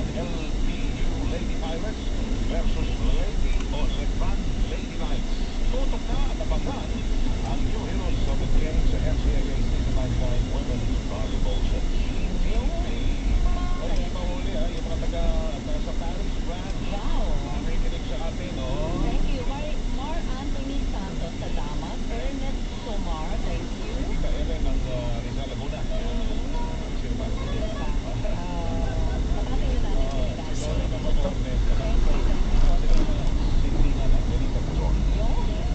LPU Lady Pirates versus Lady o Red Lady Knights. Tutok na at abangan ang new heroes of the game sa NCAA Season 99 Women's Volleyball sa GTP. Ay, hindi mahuli yung mga taga sa Paris, Brad. Wow. Nakikinig sa atin, oh. Thank you. Mar Anthony Santos sa Damas. Ernest Somar, thank you. Ika Ellen ng Rizal Laguna. Sino ba? Papating na natin si Lola Rizal. Mapagornes. Thank you. Sindingan at Benita Puzon.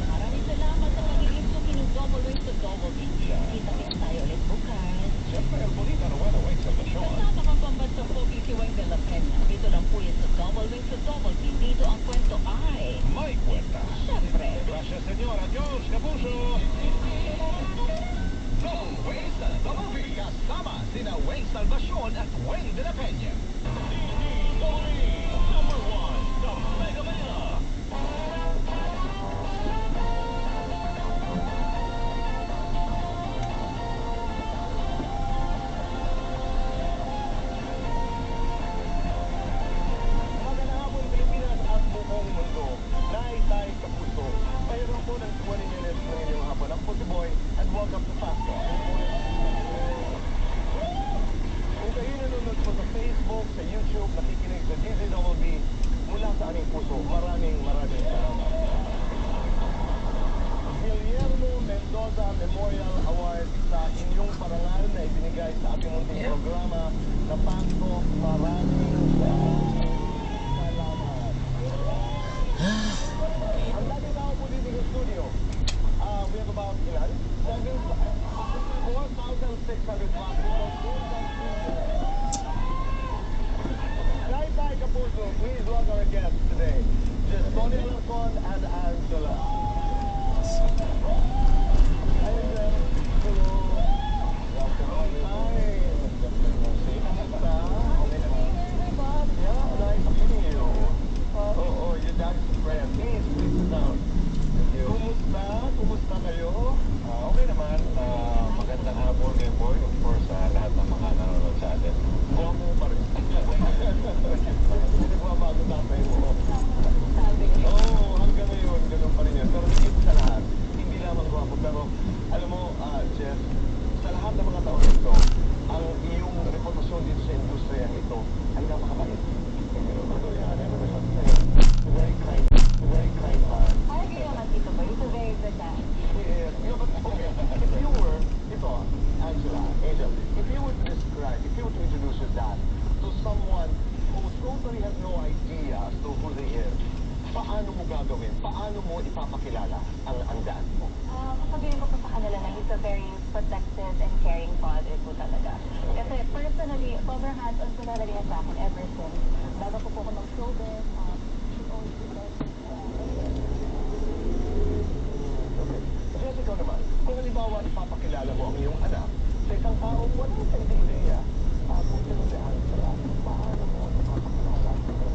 Maraming salamat sa pag-iib ko double wings to double D. Kita-kits tayo ulit bukas. Siyempre, El Bonita Rowena Wayne Salvacion. Kasama kang pambansang pogi si Wayne de la Peña. Dito lang po yan sa double wings to double D. Dito ang kwento ay... May kwenta. Siyempre. Gracias, señor. Adios, kapuso. Double Wayne sa Double V. Kasama sina Wayne Salvacion at Wayne de la Peña. Number 1, the Mega Manila. Magandang hapon, Pilipinas at buong mundo. Naitay kapuso. Mayroon po ng 20 minutes ng inyong hapon. Ako po si Boy and welcome to Fast Talk. Kung kayo nanonood po sa Facebook, sa YouTube, nakikinig sa DZWB, mula sa aming puso, maraming salamat. Guillermo Mendoza Memorial Award sa inyong parangal na ibinigay sa ating munting programa na Fast Talk. Maraming salamat. Ang dating tao po dito sa studio, we have about 4,600 people. Tay Kapuso, please welcome our guests today. Just Tony Alarcon and Angela. Hello. Welcome. Hi. Kamusta? Okay naman. Yeah, nice meeting you. Your dad's friend. Please sit down. Thank you. Kumusta kayo? Okay naman. Magandang hapon, boy. Of course, lahat ng mga nanonood sa atin. Guwapo pa rin. Hindi nagbabago tatay mo. Hanggang ngayon, ganun pa rin yan. Pero higit sa lahat, hindi lamang guwapo. Pero, alam mo, Jeff, sa lahat ng mga taon nito, ang iyong reputasyon dito sa industriya ito ay napakabait. Very kind man. I agree naman dito ba? He's a very good man. Yes. But, okay, if you were, Angel, if you were to describe, if you were to introduce your dad to someone who totally has no idea as to who they is, paano mo gagawin? Paano mo ipapakilala ang dad mo? Sabihin ko po sa kanila na he's a very protective and caring father po talaga. Kasi personally, sobrang hands-on po talaga yan sa akin ever since. Bago po ako mag-showbiz, he always did that. Okay. Jessica naman, kung halimbawa ipapakilala mo ang iyong anak sa isang tao, wala sa ideya, kung sinasahan sa lahat, paano mo ipapakilala ang iyong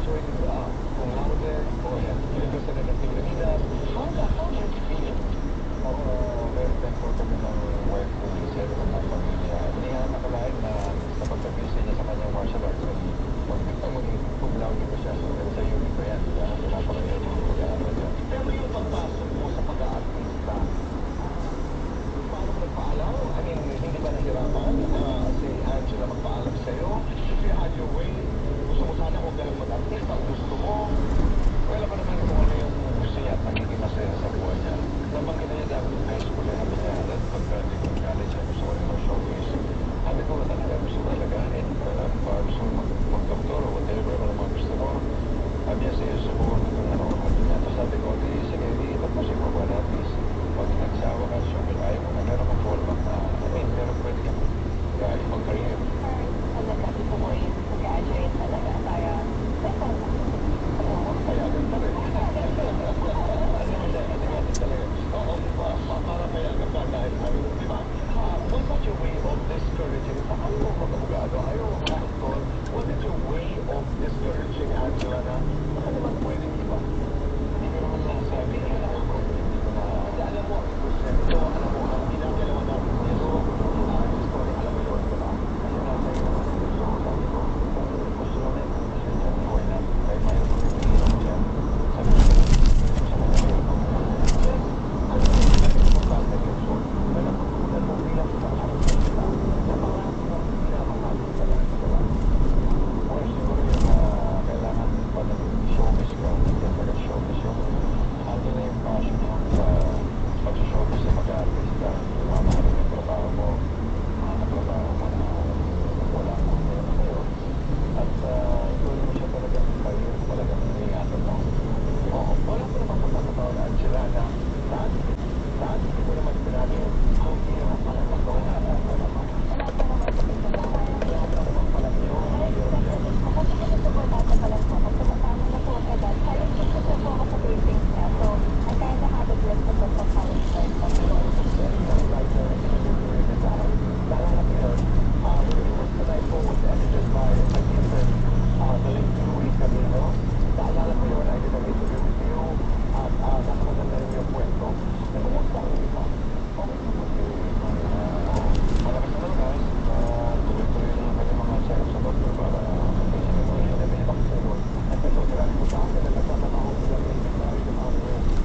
persuaded cum laude, yung gusto na ng Pilipinas. How does it feel? Ako, very thankful kami ng wife ko, sa ng mga pamilya. Hindi nga nakalain na sa pagpapisi niya sa kanyang martial arts, maging cum laude ko siya. Pero sa UP ko yan, napakagaling yung pag-aaral yan. Pero yung pagpasok mo sa pag-aartista, paano mo nagpaalam? I mean, hindi ba nahirapan si Angela magpaalam sa'yo? If you had your way, gusto mo sana kung galang mag-artista, ang gusto mo. Well, ako naman kung ano yung gusto niya at magiging masaya sa buhay niya. Nabanggit na niya dahil ng high school, sabi niya, at pag-graduate ng college, gusto ko rin mag-showcase. Sabi ko, talaga gusto ko talaga, and gusto ko mag-doktor o whatever, ano mga gusto ko. Sabi niya, sige, subukan mo kung ano ako niya. Tapos sabi ko, di, sige, di, tapusin mo ba at least, pag nagsawa ka, syempre, ayaw mo na, meron kang fallback na, meron pwede kang ibang career. Talaga, gusto mo is to graduate talaga para second. Payagan pa rin. Oo, para payagan ka dahil ano, di ba? Was that your way of discouraging? Paano mo mag-abogado? Ayaw mo mag-doktor? Was it your way of discouraging Angela na baka naman pwedeng iba? Hindi ko naman nasabi na Kasi alam mo, ito, alam mo, ang ginagalawan natin dito, story, alam mo yun, di ba? kasi nasa iyo naman yung gusto ko, sabi ko, kung gusto mo na yung condition dyan, why not? Kahit mayroon kami pinirang dyan, sabi ko, sa mga mayroon kami Yes, ang importante yung soul. Na napatunan mo bilang isang artista na mga pinamahali sa lahat sa lahat. Or siguro yung kailangan pag showbiz ka, nagkakaga-showbiz yung andun na yung passion mo sa pag-showbiz sa pag-artista, mamahalin yung trabaho mo, mga katrabaho mo na wala akong problema sa'yo. At ituloy mo siya talagang career, talagang ingatan mo. Oo, wala ko naman pagkakataon na Angela na saan hindi mo naman sinabi ang hirap pala ng gawin na wala pa. Wala pa naman sa piso na kaya. Wala naman pala yun. Ako kasi nagsuportata pa lang po. Kasi kasama na po ang edad. Kaya gusto ko po ako sa briefings niya. So, I kinda have it left to put the college first. Naalala ko yun, when it was tonight po was edited by a different, the late Luis Camino. Naalala ko yun, I did an interview with you, at napakaganda rin yung kwento. Namusta ang iba? Okay naman yung malakas na malakas, tuloy-tuloy lang ang kanyang mga check-up sa doktor para matigil mo yung level ng vaccine. At ito, sinabi ko sa akin na nagtatrabaho sila ng secretary ng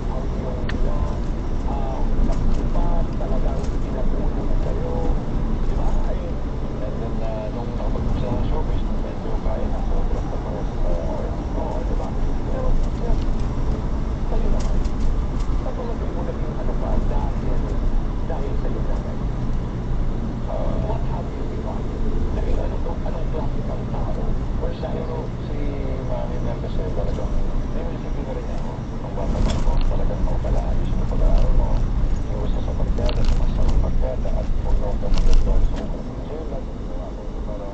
ang iyong nila, nagsipag, talagang pinag-uto na sa'yo. Di ba? Ay, And then, nung nakapag sa showbiz, medyo kaya na sa draft ako oo, di ba? Pero, yes, sa'yo naman. Sa palagay mo naging ano ka dahil sa'yo naman. What have you become? Dahil anong klase kang tao? Or siguro si Mami Mel kasi talagang nililipin na rin niya ako. Nung bata pa ako, talagang makapalayos mo pag-aaral mo. Yung gusto sa pagkada, sa masamang pagkada, at huwag na huwag magdagdag. So yun lang yung ginawa ko para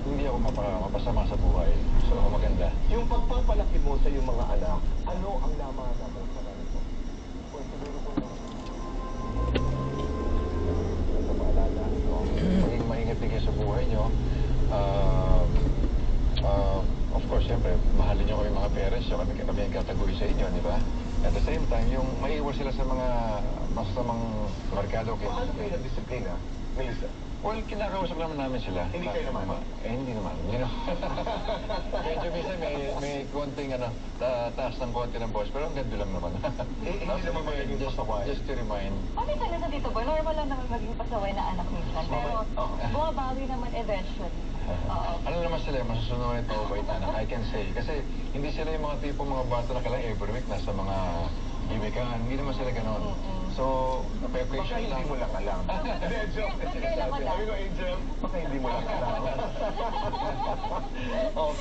hindi ako mapasama sa buhay. So maganda. Yung pagpapalaki mo sa iyong mga anak, ano ang namana mo sa kanila? Or siguro ko na maalala, maging maingat din kayo sa buhay nyo. Of course, siyempre, mahalin nyo kami mga parents nyo, kami ang katagoy sa inyo, di ba? At the same time, yung maiiwas sila sa mga masasamang markado. Paano kayo nagdisiplina, Melissa? Well, kinakausap naman namin sila. Hindi kayo naman? Hindi naman. You know? Medyo minsan may konting taas ng konti ng boss, pero ang ganda lang naman. Hindi naman magiging pasaway. Just to remind. Minsan minsan dito boy, normal lang naman maging pasaway na anak minsan. Pero Oo. bumabawi naman eventually. Oo. Ano naman sila, masusunod ito, bait anak, I can say. Kasi hindi sila yung mga tipong mga bata na kailangan every week nasa mga gimikan. Hindi naman sila ganon. So, Baka appreciate hindi lang. mo lang alam. Hindi, joke. Kailan ko lang. Sabi ko, Angel, baka hindi mo lang alam.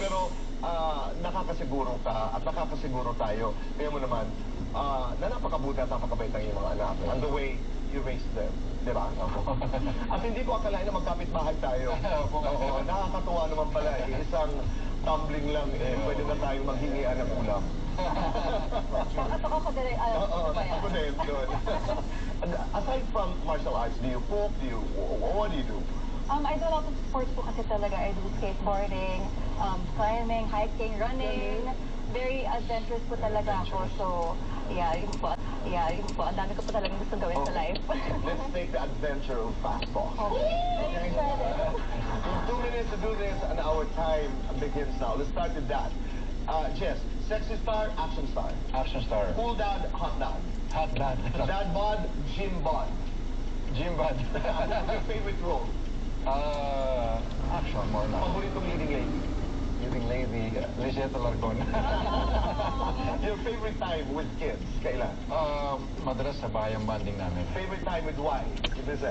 Pero nakakasiguro ka at nakakasiguro tayo. Kaya mo naman, na napakabuti at napakabait ang iyong mga anak. And the way you raised them. Di ba? At hindi ko akalain na magkapit-bahay tayo. Opo nga. Oo, nakakatuwa naman pala. Isang tumbling lang, pwede na tayong maghingian ng ulam. At ako kadali, alam ko Oo, ba yan? ako din, doon. And aside from martial arts, do you cook? What do you do? I do a lot of sports po kasi talaga. I do skateboarding, climbing, hiking, running. Very adventurous po talaga ako. So, yeah, yun po. Ang dami ko po talagang gusto gawin sa life. Let's take the adventure of fast talk. Okay. In 2 minutes to do this, and our time begins now. Let's start with that. Jess, sexy star, action star. Action star. Cool dad, hot dad. Hot dad. Dad bod, gym bod. Gym bad. Your favorite role? Action, more now. Paboritong leading lady? Leading lady, Lisette Larcon. Your favorite time with kids? Kailan? Madalas sa bahay ang banding namin. Favorite time with wife? If it's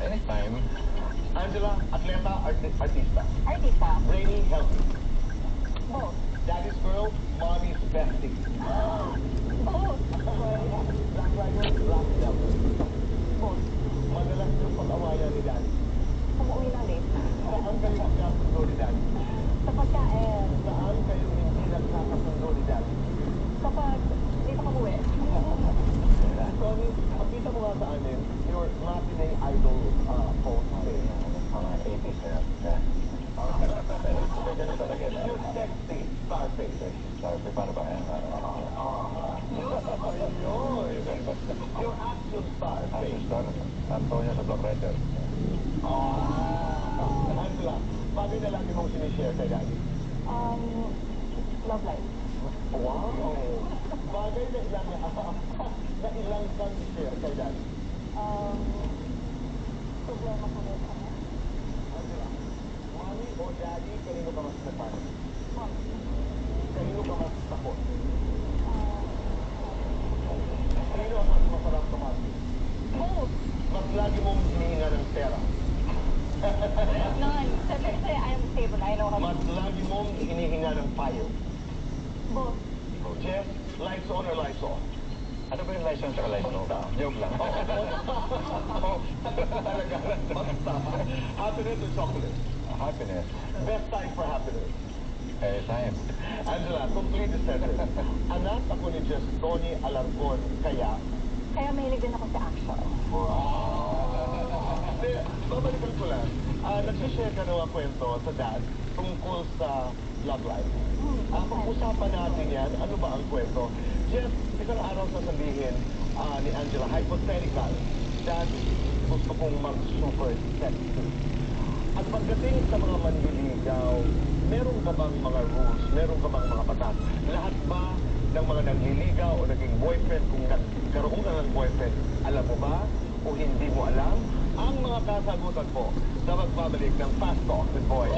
Anytime. Angela, atleta, artista. Artista. Brainy, healthy. Both. Daddy's girl, mommy's bestie. Both. Black rider, black devil. Both. Madalas yung pag-awayan ni daddy. Umuwi na late. Saan kayo nagkasundo ni daddy? Sa pagkain. Saan kayo hindi nagkakasundo ni daddy? Kapag dito ka umuwi. Tony, pakita mo nga sa amin your matinee idol pose face. Mga 80s na yan. Ganun talaga. Your sexy star face. Sabi, paano ba yan? Ayun. Your action star Action face. star. Antonio sa Black Rider. Angela, bagay na lagi mong sinishare kay daddy. Love life. Wow! Bagay na ilang kang share kay daddy. Problema ko rin kami. Angela, mommy o daddy, kanino ka mas nagpanik? Mom. Kanino ka mas takot? Kanino ang mas masarap tumati? Both. Mas lagi mong hinihinga ng pera? None. Kasi I am stable. I know how Mas lagi mong hinihinga ng payo? both. Jeff, lights on or lights off? Ano ba yung license sa license? Joke lang. Talaga, basta. Happiness or chocolate? Happiness. Best time for happiness. Time. Angela, complete the sentence. Anak ako ni Jess Tony Alarcon, kaya... Kaya mahilig din ako sa action. Hindi, babalikan ko lang. Nagsishare ka ng mga kwento sa dad tungkol sa love life. Ang pag-usapan natin yan, ano ba ang kwento? Jeff, isang araw sasabihin ni Angela, hypothetical, dad, gusto kong mag-super sexy. At pagdating sa mga manliligaw, meron ka bang mga rules? Meron ka bang mga batas? Lahat ba ng mga nanliligaw o naging boyfriend, kung nagkaroon ka ng boyfriend, alam mo ba o hindi mo alam? Ang mga kasagutan po sa magbabalik ng Fast Talk with Boy.